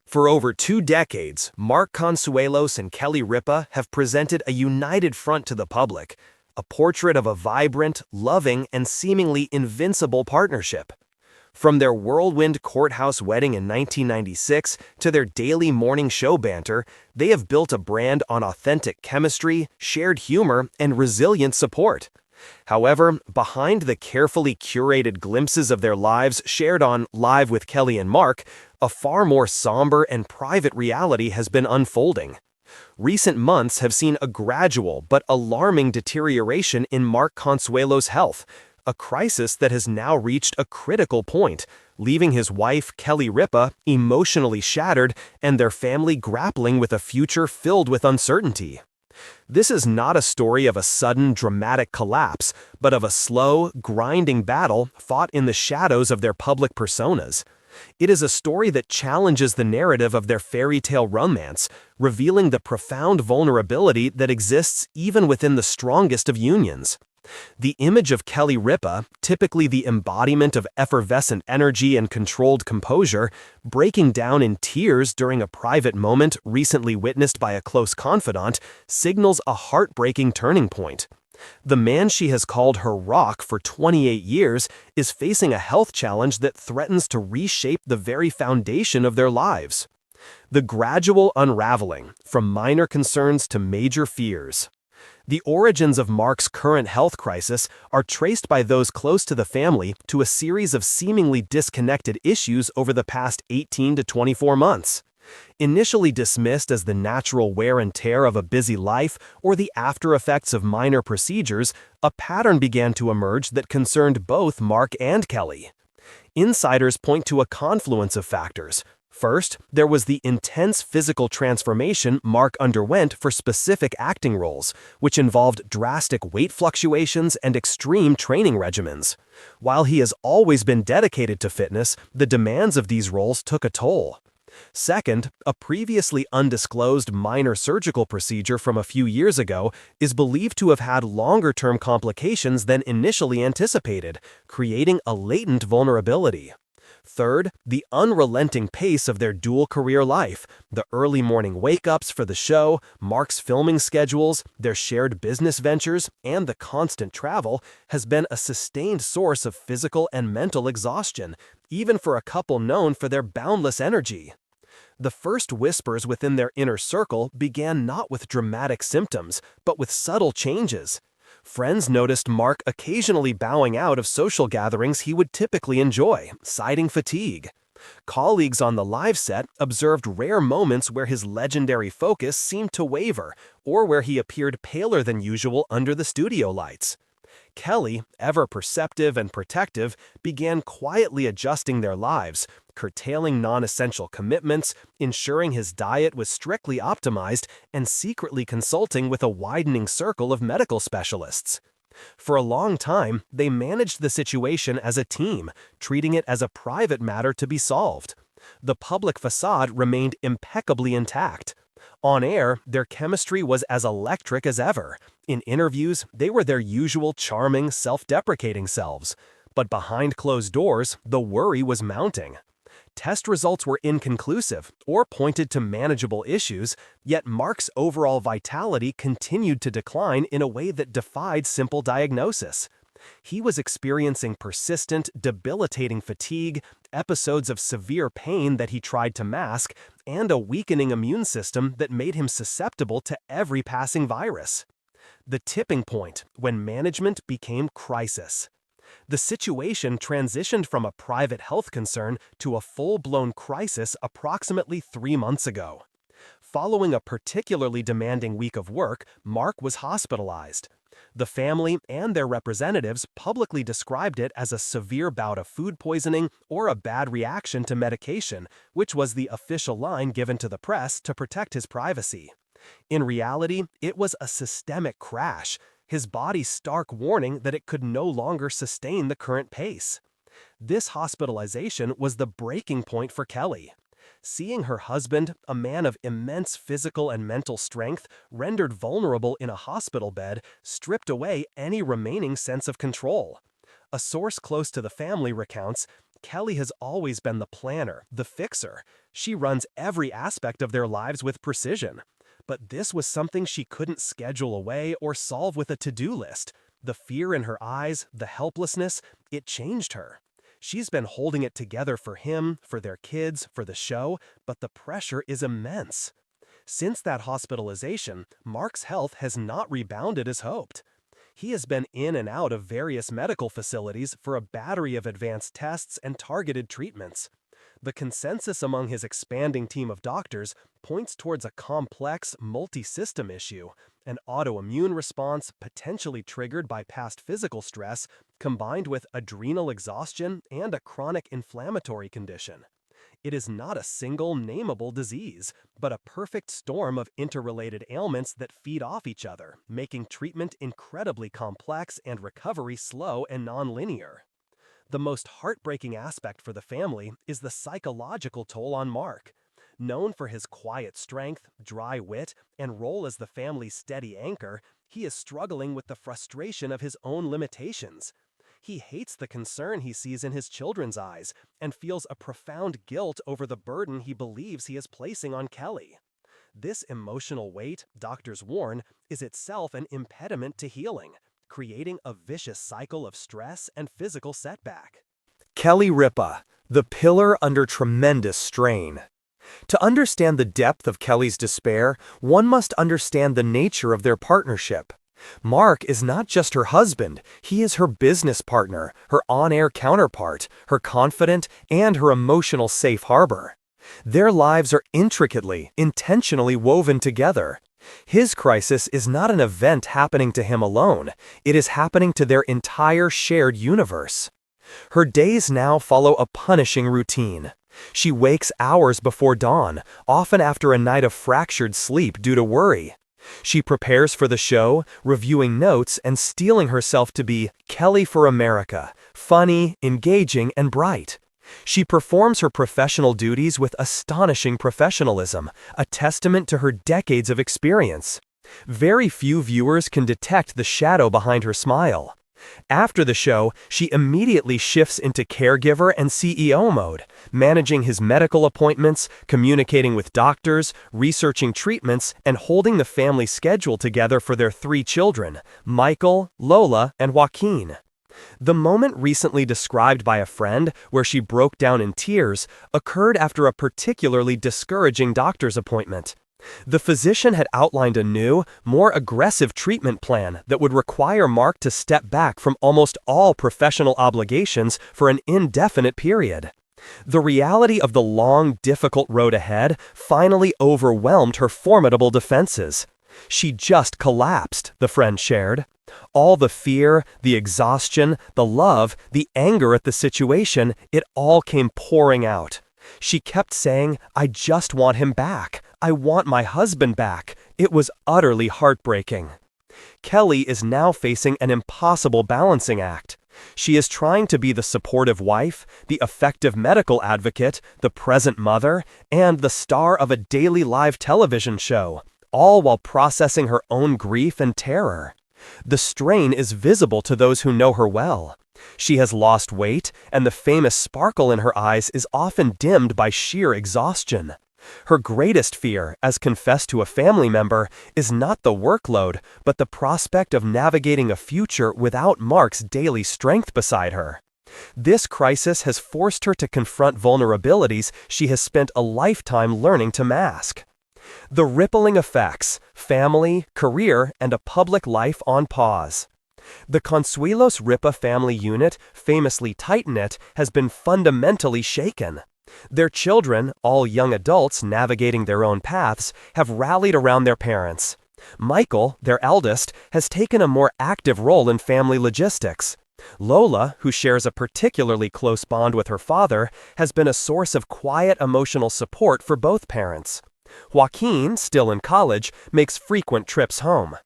For over 2 decades, Mark Consuelos and Kelly Ripa have presented a united front to the public, a portrait of a vibrant, loving, and seemingly invincible partnership. From their whirlwind courthouse wedding in 1996 to their daily morning show banter, they have built a brand on authentic chemistry, shared humor, and resilient support. However, behind the carefully curated glimpses of their lives shared on Live with Kelly and Mark, a far more somber and private reality has been unfolding. Recent months have seen a gradual but alarming deterioration in Mark Consuelos' health, a crisis that has now reached a critical point, leaving his wife, Kelly Ripa, emotionally shattered and their family grappling with a future filled with uncertainty. This is not a story of a sudden, dramatic collapse, but of a slow, grinding battle fought in the shadows of their public personas. It is a story that challenges the narrative of their fairy tale romance, revealing the profound vulnerability that exists even within the strongest of unions. The image of Kelly Ripa, typically the embodiment of effervescent energy and controlled composure, breaking down in tears during a private moment recently witnessed by a close confidant, signals a heartbreaking turning point. The man she has called her rock for 28 years is facing a health challenge that threatens to reshape the very foundation of their lives. The gradual unraveling, from minor concerns to major fears. The origins of Mark's current health crisis are traced by those close to the family to a series of seemingly disconnected issues over the past 18 to 24 months. Initially dismissed as the natural wear and tear of a busy life or the after-effects of minor procedures, a pattern began to emerge that concerned both Mark and Kelly. Insiders point to a confluence of factors. First, there was the intense physical transformation Mark underwent for specific acting roles, which involved drastic weight fluctuations and extreme training regimens. While he has always been dedicated to fitness, the demands of these roles took a toll. Second, a previously undisclosed minor surgical procedure from a few years ago is believed to have had longer-term complications than initially anticipated, creating a latent vulnerability. Third, the unrelenting pace of their dual-career life, the early morning wake-ups for the show, Mark's filming schedules, their shared business ventures, and the constant travel has been a sustained source of physical and mental exhaustion, even for a couple known for their boundless energy. The first whispers within their inner circle began not with dramatic symptoms, but with subtle changes. Friends noticed Mark occasionally bowing out of social gatherings he would typically enjoy, citing fatigue. Colleagues on the live set observed rare moments where his legendary focus seemed to waver, or where he appeared paler than usual under the studio lights. Kelly, ever perceptive and protective, began quietly adjusting their lives, curtailing non-essential commitments, ensuring his diet was strictly optimized, and secretly consulting with a widening circle of medical specialists. For a long time, they managed the situation as a team, treating it as a private matter to be solved. The public facade remained impeccably intact. On air, their chemistry was as electric as ever. In interviews, they were their usual charming, self-deprecating selves. But behind closed doors, the worry was mounting. Test results were inconclusive or pointed to manageable issues, yet Mark's overall vitality continued to decline in a way that defied simple diagnosis. He was experiencing persistent, debilitating fatigue, episodes of severe pain that he tried to mask, and a weakening immune system that made him susceptible to every passing virus. The tipping point, when management became crisis. The situation transitioned from a private health concern to a full-blown crisis approximately 3 months ago. Following a particularly demanding week of work, Mark was hospitalized. The family and their representatives publicly described it as a severe bout of food poisoning or a bad reaction to medication, which was the official line given to the press to protect his privacy. In reality, it was a systemic crash, his body's stark warning that it could no longer sustain the current pace. This hospitalization was the breaking point for Kelly. Seeing her husband, a man of immense physical and mental strength, rendered vulnerable in a hospital bed, stripped away any remaining sense of control. A source close to the family recounts, Kelly has always been the planner, the fixer. She runs every aspect of their lives with precision. But this was something she couldn't schedule away or solve with a to-do list. The fear in her eyes, the helplessness, it changed her. She's been holding it together for him, for their kids, for the show, but the pressure is immense. Since that hospitalization, Mark's health has not rebounded as hoped. He has been in and out of various medical facilities for a battery of advanced tests and targeted treatments. The consensus among his expanding team of doctors points towards a complex, multi-system issue, an autoimmune response potentially triggered by past physical stress, combined with adrenal exhaustion and a chronic inflammatory condition. It is not a single nameable disease, but a perfect storm of interrelated ailments that feed off each other, making treatment incredibly complex and recovery slow and nonlinear. The most heartbreaking aspect for the family is the psychological toll on Mark. Known for his quiet strength, dry wit, and role as the family's steady anchor, he is struggling with the frustration of his own limitations. He hates the concern he sees in his children's eyes and feels a profound guilt over the burden he believes he is placing on Kelly. This emotional weight, doctors warn, is itself an impediment to healing, creating a vicious cycle of stress and physical setback. Kelly Ripa, the pillar under tremendous strain. To understand the depth of Kelly's despair, one must understand the nature of their partnership. Mark is not just her husband, he is her business partner, her on-air counterpart, her confidant, and her emotional safe harbor. Their lives are intricately, intentionally woven together. His crisis is not an event happening to him alone, it is happening to their entire shared universe. Her days now follow a punishing routine. She wakes hours before dawn, often after a night of fractured sleep due to worry. She prepares for the show, reviewing notes and steeling herself to be Kelly for America, funny, engaging, and bright. She performs her professional duties with astonishing professionalism, a testament to her decades of experience. Very few viewers can detect the shadow behind her smile. After the show, she immediately shifts into caregiver and CEO mode, managing his medical appointments, communicating with doctors, researching treatments, and holding the family schedule together for their 3 children, Michael, Lola, and Joaquin. The moment recently described by a friend, where she broke down in tears, occurred after a particularly discouraging doctor's appointment. The physician had outlined a new, more aggressive treatment plan that would require Mark to step back from almost all professional obligations for an indefinite period. The reality of the long, difficult road ahead finally overwhelmed her formidable defenses. She just collapsed, the friend shared. All the fear, the exhaustion, the love, the anger at the situation, it all came pouring out. She kept saying, "I just want him back. I want my husband back." It was utterly heartbreaking. Kelly is now facing an impossible balancing act. She is trying to be the supportive wife, the effective medical advocate, the present mother, and the star of a daily live television show, all while processing her own grief and terror. The strain is visible to those who know her well. She has lost weight, and the famous sparkle in her eyes is often dimmed by sheer exhaustion. Her greatest fear, as confessed to a family member, is not the workload, but the prospect of navigating a future without Mark's daily strength beside her. This crisis has forced her to confront vulnerabilities she has spent a lifetime learning to mask. The rippling effects, family, career, and a public life on pause. The Consuelos Ripa family unit, famously tight-knit, has been fundamentally shaken. Their children, all young adults navigating their own paths, have rallied around their parents. Michael, their eldest, has taken a more active role in family logistics. Lola, who shares a particularly close bond with her father, has been a source of quiet emotional support for both parents. Joaquin, still in college, makes frequent trips home.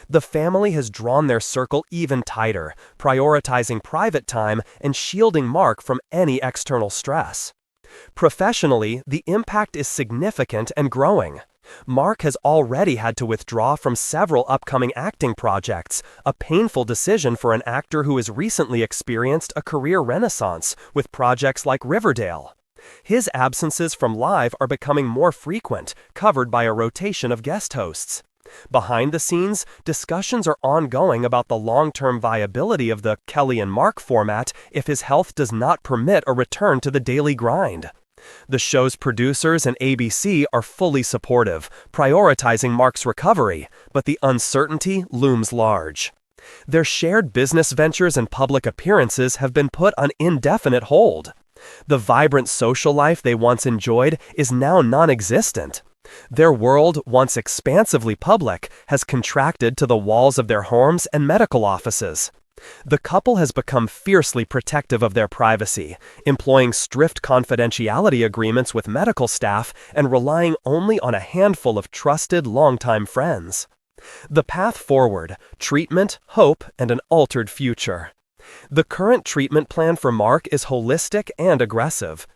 The family has drawn their circle even tighter, prioritizing private time and shielding Mark from any external stress. Professionally, the impact is significant and growing. Mark has already had to withdraw from several upcoming acting projects, a painful decision for an actor who has recently experienced a career renaissance with projects like Riverdale. His absences from live are becoming more frequent, covered by a rotation of guest hosts. Behind the scenes, discussions are ongoing about the long-term viability of the Kelly and Mark format if his health does not permit a return to the daily grind. The show's producers and ABC are fully supportive, prioritizing Mark's recovery, but the uncertainty looms large. Their shared business ventures and public appearances have been put on indefinite hold. The vibrant social life they once enjoyed is now non-existent. Their world, once expansively public, has contracted to the walls of their homes and medical offices. The couple has become fiercely protective of their privacy, employing strict confidentiality agreements with medical staff and relying only on a handful of trusted longtime friends. The path forward: treatment, hope, and an altered future. The current treatment plan for Mark is holistic and aggressive.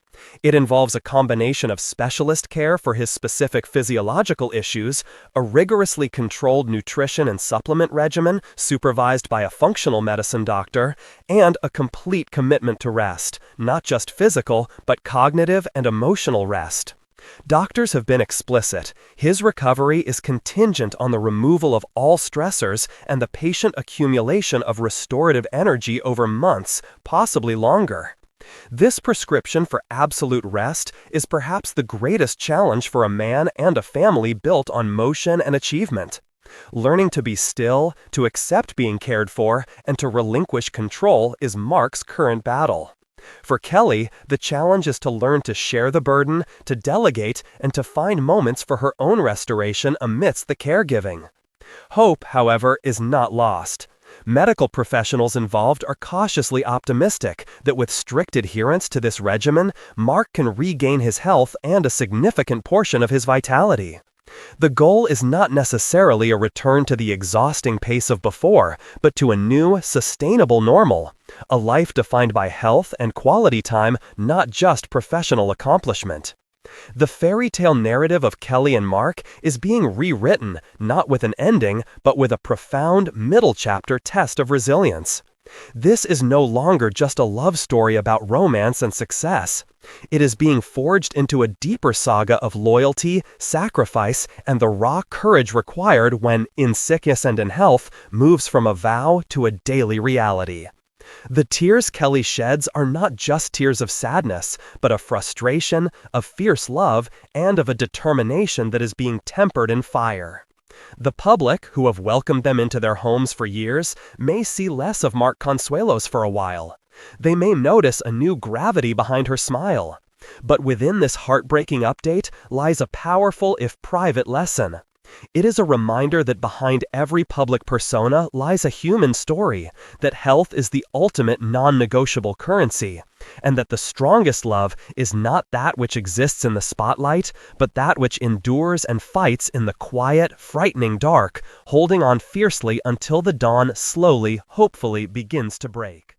It involves a combination of specialist care for his specific physiological issues, a rigorously controlled nutrition and supplement regimen supervised by a functional medicine doctor, and a complete commitment to rest, not just physical, but cognitive and emotional rest. Doctors have been explicit. His recovery is contingent on the removal of all stressors and the patient accumulation of restorative energy over months, possibly longer. This prescription for absolute rest is perhaps the greatest challenge for a man and a family built on motion and achievement. Learning to be still, to accept being cared for, and to relinquish control is Mark's current battle. For Kelly, the challenge is to learn to share the burden, to delegate, and to find moments for her own restoration amidst the caregiving. Hope, however, is not lost. Medical professionals involved are cautiously optimistic that with strict adherence to this regimen, Mark can regain his health and a significant portion of his vitality. The goal is not necessarily a return to the exhausting pace of before, but to a new, sustainable normal, a life defined by health and quality time, not just professional accomplishment. The fairy tale narrative of Kelly and Mark is being rewritten, not with an ending, but with a profound middle chapter test of resilience. This is no longer just a love story about romance and success. It is being forged into a deeper saga of loyalty, sacrifice, and the raw courage required when, in sickness and in health, moves from a vow to a daily reality. The tears Kelly sheds are not just tears of sadness, but of frustration, of fierce love, and of a determination that is being tempered in fire. The public, who have welcomed them into their homes for years, may see less of Mark Consuelos for a while. They may notice a new gravity behind her smile. But within this heartbreaking update lies a powerful, if private, lesson. It is a reminder that behind every public persona lies a human story, that health is the ultimate non-negotiable currency, and that the strongest love is not that which exists in the spotlight, but that which endures and fights in the quiet, frightening dark, holding on fiercely until the dawn slowly, hopefully begins to break.